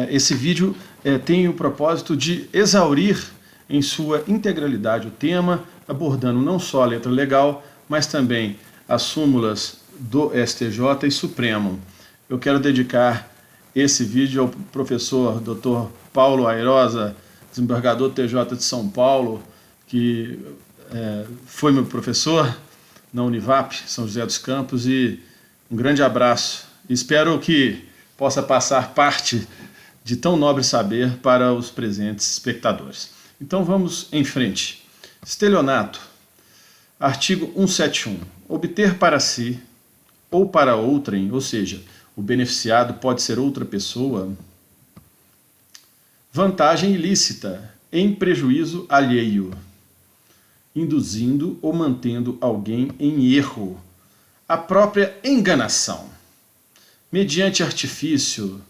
Esse vídeo tem o propósito de exaurir em sua integralidade o tema, abordando não só a letra legal, mas também as súmulas do STJ e Supremo. Eu quero dedicar esse vídeo ao professor Dr. Paulo Airosa, desembargador do TJ de São Paulo, que foi meu professor na Univap, São José dos Campos, e um grande abraço. Espero que possa passar parte de tão nobre saber para os presentes espectadores. Então vamos em frente. Estelionato. Artigo 171. Obter para si ou para outrem, ou seja, o beneficiado pode ser outra pessoa, vantagem ilícita em prejuízo alheio, induzindo ou mantendo alguém em erro, a própria enganação, mediante artifício,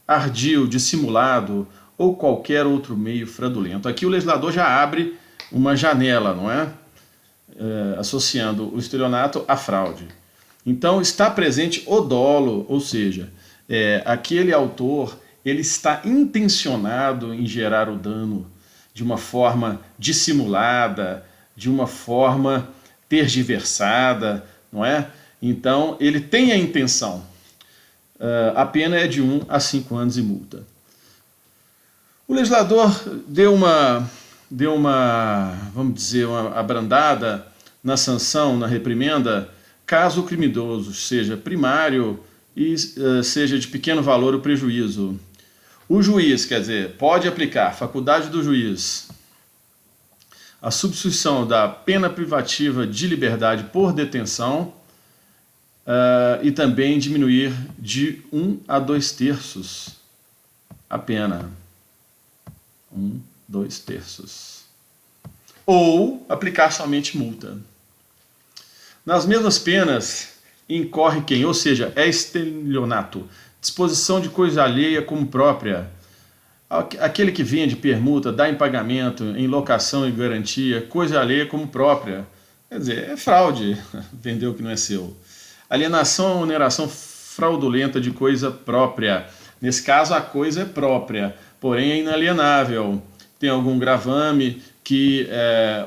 ardil, dissimulado ou qualquer outro meio fraudulento. Aqui o legislador já abre uma janela, não é? Associando o estelionato à fraude. Então está presente o dolo, ou seja, aquele autor ele está intencionado em gerar o dano de uma forma dissimulada, de uma forma tergiversada, não é? Então ele tem a intenção. A pena é de 1 a 5 anos e multa. O legislador deu uma, vamos dizer, uma abrandada na sanção, na reprimenda, caso o criminoso seja primário e seja de pequeno valor o prejuízo. O juiz, quer dizer, pode aplicar, faculdade do juiz, a substituição da pena privativa de liberdade por detenção, e também diminuir de 1 a 2/3 a pena. 1, 2/3. Ou aplicar somente multa. Nas mesmas penas, incorre quem? Ou seja, é estelionato. Disposição de coisa alheia como própria. Aquele que vende, permuta, dá em pagamento, em locação e garantia, coisa alheia como própria. Quer dizer, é fraude, vendeu o que não é seu. Alienação ou oneração fraudulenta de coisa própria. Nesse caso, a coisa é própria, porém é inalienável. Tem algum gravame que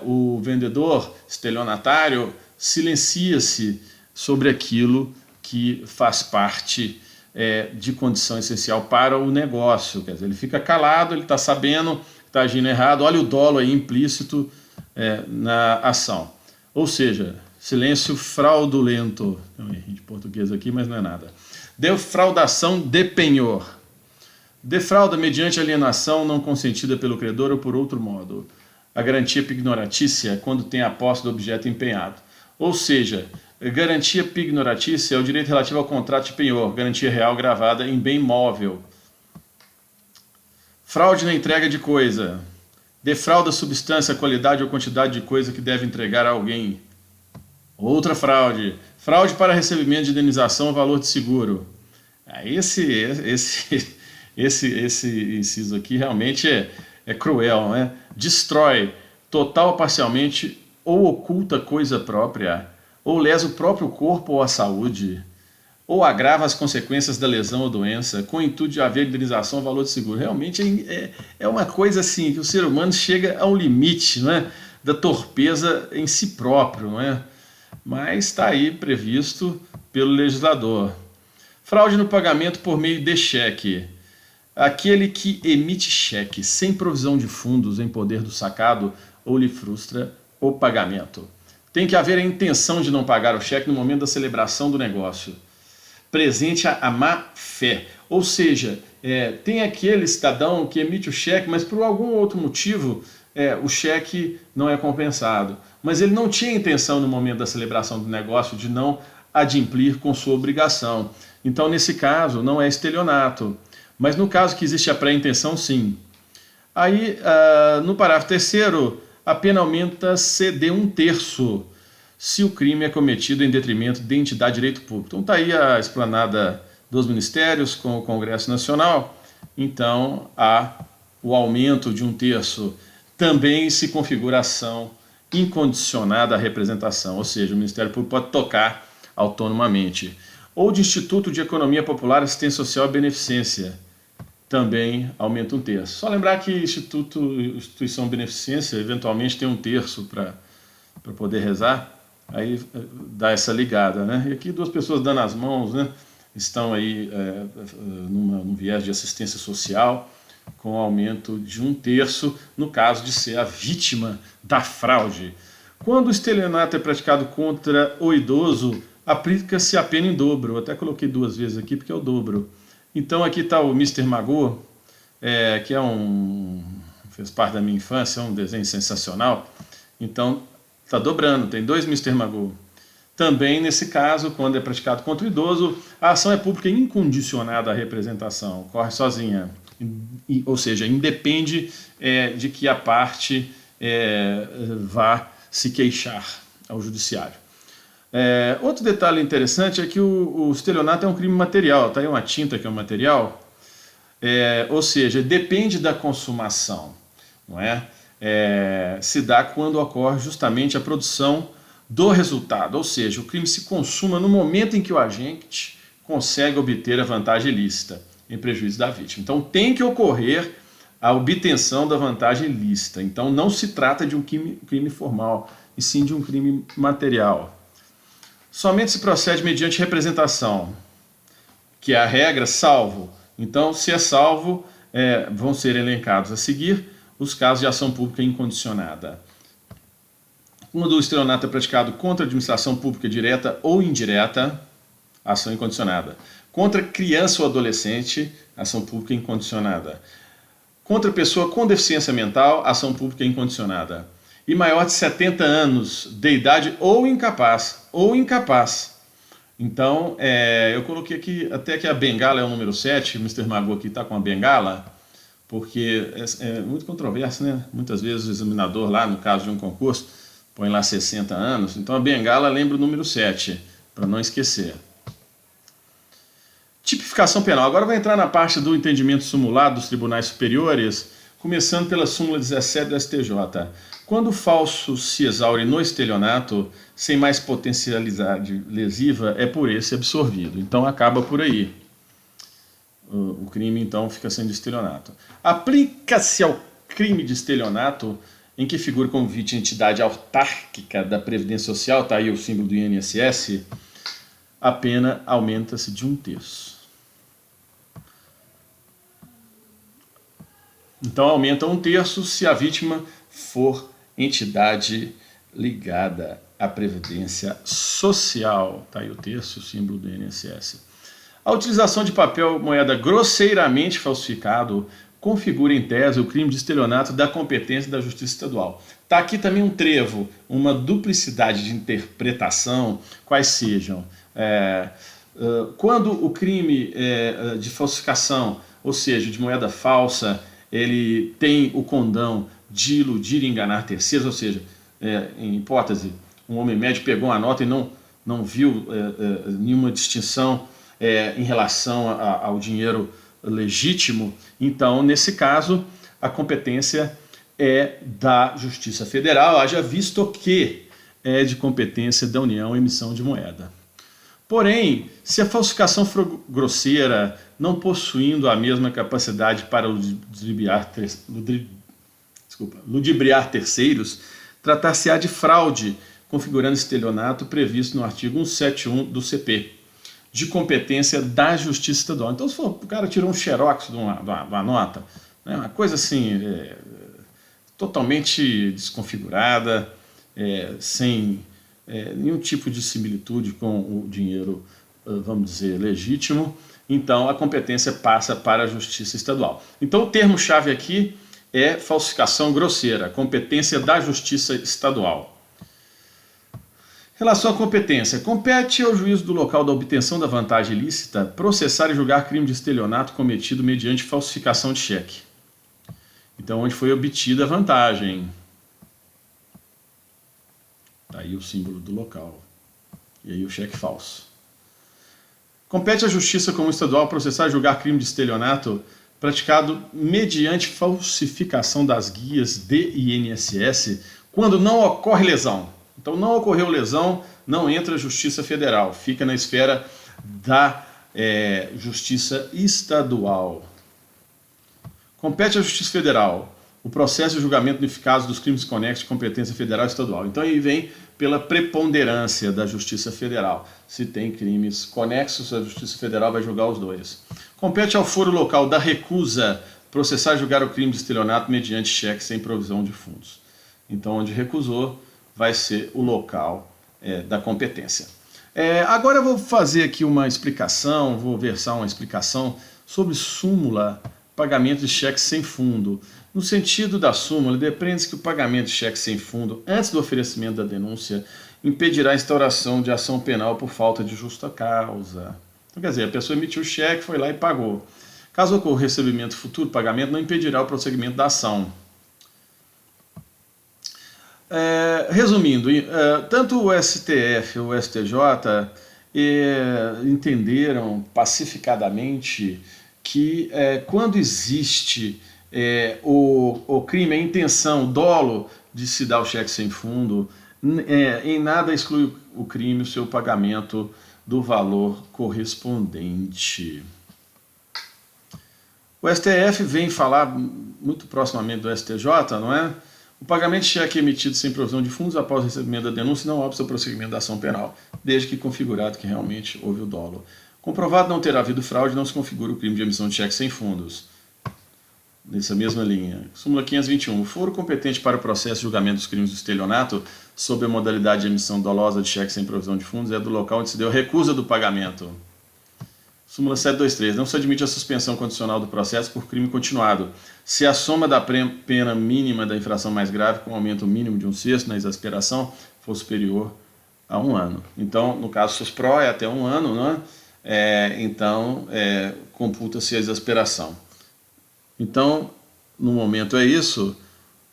o vendedor, estelionatário, silencia-se sobre aquilo que faz parte de condição essencial para o negócio. Quer dizer, ele fica calado, ele está sabendo que está agindo errado. Olha o dolo aí implícito na ação. Ou seja, silêncio fraudulento. Tem um erro de português aqui, mas não é nada. Defraudação de penhor. Defrauda mediante alienação não consentida pelo credor ou por outro modo. A garantia pignoratícia é quando tem a posse do objeto empenhado. Ou seja, garantia pignoratícia é o direito relativo ao contrato de penhor, garantia real gravada em bem móvel. Fraude na entrega de coisa. Defrauda a substância, qualidade ou quantidade de coisa que deve entregar a alguém. Outra fraude. Fraude para recebimento de indenização ou valor de seguro. Esse inciso aqui realmente é cruel, né? Destrói, total ou parcialmente, ou oculta coisa própria, ou lesa o próprio corpo ou a saúde, ou agrava as consequências da lesão ou doença, com o intuito de haver indenização ou valor de seguro. Realmente é uma coisa assim, que o ser humano chega a um limite, não é? Da torpeza em si próprio, não é? Mas está aí previsto pelo legislador. Fraude no pagamento por meio de cheque. Aquele que emite cheque sem provisão de fundos em poder do sacado ou lhe frustra o pagamento. Tem que haver a intenção de não pagar o cheque no momento da celebração do negócio. Presente a má fé. Ou seja, tem aquele cidadão que emite o cheque, mas por algum outro motivo o cheque não é compensado. Mas ele não tinha intenção no momento da celebração do negócio de não adimplir com sua obrigação. Então, nesse caso, não é estelionato. Mas no caso que existe a pré-intenção, sim. Aí, no parágrafo 3º, a pena aumenta-se de 1/3 se o crime é cometido em detrimento de entidade de direito público. Então está aí a explanada dos ministérios com o Congresso Nacional. Então há o aumento de 1/3. Também se configura ação incondicionada à representação, ou seja, o Ministério Público pode tocar autonomamente. Ou de Instituto de Economia Popular, Assistência Social e Beneficência, também aumenta 1/3. Só lembrar que instituição beneficência, eventualmente tem 1/3 para poder rezar, aí dá essa ligada, né? E aqui 2 pessoas dando as mãos, né? Estão aí num viés de assistência social, com aumento de 1/3 no caso de ser a vítima da fraude. Quando o estelionato é praticado contra o idoso, aplica-se a pena em dobro. Eu até coloquei 2 vezes aqui porque é o dobro. Então aqui está o Mr. Magoo, que fez parte da minha infância, é um desenho sensacional. Então está dobrando, tem 2 Mr. Magoo. Também nesse caso, quando é praticado contra o idoso, a ação é pública incondicionada à representação, ocorre sozinha. Ou seja, independe de que a parte vá se queixar ao judiciário. Outro detalhe interessante é que o estelionato é um crime material, tá aí uma tinta que é um material, ou seja, depende da consumação, não é? Se dá quando ocorre justamente a produção do resultado, ou seja, o crime se consuma no momento em que o agente consegue obter a vantagem ilícita, em prejuízo da vítima. Então tem que ocorrer a obtenção da vantagem ilícita. Então não se trata de um crime formal, e sim de um crime material. Somente se procede mediante representação, que é a regra, salvo. Então, se é salvo, vão ser elencados a seguir os casos de ação pública incondicionada. Quando o estelionato é praticado contra a administração pública direta ou indireta, ação incondicionada. Contra criança ou adolescente, ação pública incondicionada. Contra pessoa com deficiência mental, ação pública incondicionada. E maior de 70 anos de idade ou incapaz. Então, eu coloquei aqui, até que a bengala é o número 7, o Mr. Magoo aqui está com a bengala, porque é muito controverso, né? Muitas vezes o examinador lá, no caso de um concurso, põe lá 60 anos, então a bengala lembra o número 7, para não esquecer. Tipificação penal. Agora vai entrar na parte do entendimento sumulado dos tribunais superiores, começando pela súmula 17 do STJ. Quando o falso se exaure no estelionato, sem mais potencialidade lesiva, é por esse absorvido. Então acaba por aí. O crime, então, fica sendo estelionato. Aplica-se ao crime de estelionato em que figura como vítima entidade autárquica da Previdência Social, está aí o símbolo do INSS, a pena aumenta-se de 1/3. Então aumenta 1/3 se a vítima for entidade ligada à Previdência Social. Está aí o terço, o símbolo do INSS. A utilização de papel moeda grosseiramente falsificado configura em tese o crime de estelionato da competência da Justiça Estadual. Está aqui também um trevo, uma duplicidade de interpretação, quais sejam. Quando o crime de falsificação, ou seja, de moeda falsa, ele tem o condão de iludir e enganar terceiros, ou seja, em hipótese, um homem médio pegou uma nota e não viu nenhuma distinção em relação ao dinheiro legítimo, então, nesse caso, a competência é da Justiça Federal, haja visto que é de competência da União a emissão de moeda. Porém, se a falsificação for grosseira, não possuindo a mesma capacidade para ludibriar terceiros, tratar-se-á de fraude, configurando estelionato previsto no artigo 171 do CP, de competência da Justiça Estadual. Então, se for, o cara tirou um xerox de uma nota, né, uma coisa assim, totalmente desconfigurada, sem nenhum tipo de similitude com o dinheiro, vamos dizer, legítimo, então a competência passa para a Justiça Estadual. Então o termo-chave aqui é falsificação grosseira, competência da Justiça Estadual. Relação à competência. Compete ao juízo do local da obtenção da vantagem ilícita processar e julgar crime de estelionato cometido mediante falsificação de cheque. Então, onde foi obtida a vantagem. Está aí o símbolo do local. E aí o cheque falso. Compete à Justiça Comum Estadual processar e julgar crime de estelionato praticado mediante falsificação das guias de INSS Quando não ocorre lesão. Então não ocorreu lesão, não entra a Justiça Federal, fica na esfera da Justiça Estadual. Compete à Justiça Federal o processo de julgamento unificado dos crimes conexos de competência federal e estadual. Então aí vem pela preponderância da Justiça Federal. Se tem crimes conexos, a Justiça Federal vai julgar os dois. Compete ao foro local da recusa processar e julgar o crime de estelionato mediante cheque sem provisão de fundos. Então, onde recusou, vai ser o local da competência. Agora eu vou fazer aqui uma explicação, vou versar uma explicação sobre súmula, pagamento de cheque sem fundo. No sentido da súmula, depreende-se que o pagamento de cheque sem fundo, antes do oferecimento da denúncia, impedirá a instauração de ação penal por falta de justa causa. Então, quer dizer, a pessoa emitiu o cheque, foi lá e pagou. Caso ocorra o recebimento futuro, pagamento não impedirá o prosseguimento da ação. Resumindo, tanto o STF e o STJ entenderam pacificadamente que quando existe o crime, a intenção, o dolo de se dar o cheque sem fundo, em nada exclui o crime o seu pagamento do valor correspondente. O STF vem falar muito proximamente do STJ, não é? O pagamento de cheque emitido sem provisão de fundos após o recebimento da denúncia não obsta o prosseguimento da ação penal, desde que configurado que realmente houve o dolo. Comprovado não ter havido fraude, não se configura o crime de emissão de cheque sem fundos. Nessa mesma linha. Súmula 521. O foro competente para o processo de julgamento dos crimes do estelionato, sob a modalidade de emissão dolosa de cheque sem provisão de fundos, é do local onde se deu recusa do pagamento. Súmula 723. Não se admite a suspensão condicional do processo por crime continuado, se a soma da pena mínima da infração mais grave, com aumento mínimo de 1/6 na exasperação, for superior a 1 ano. Então, no caso SUSPRO, é até 1 ano, não é? Então, computa-se a exasperação. Então, no momento é isso,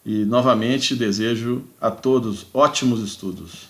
e novamente desejo a todos ótimos estudos.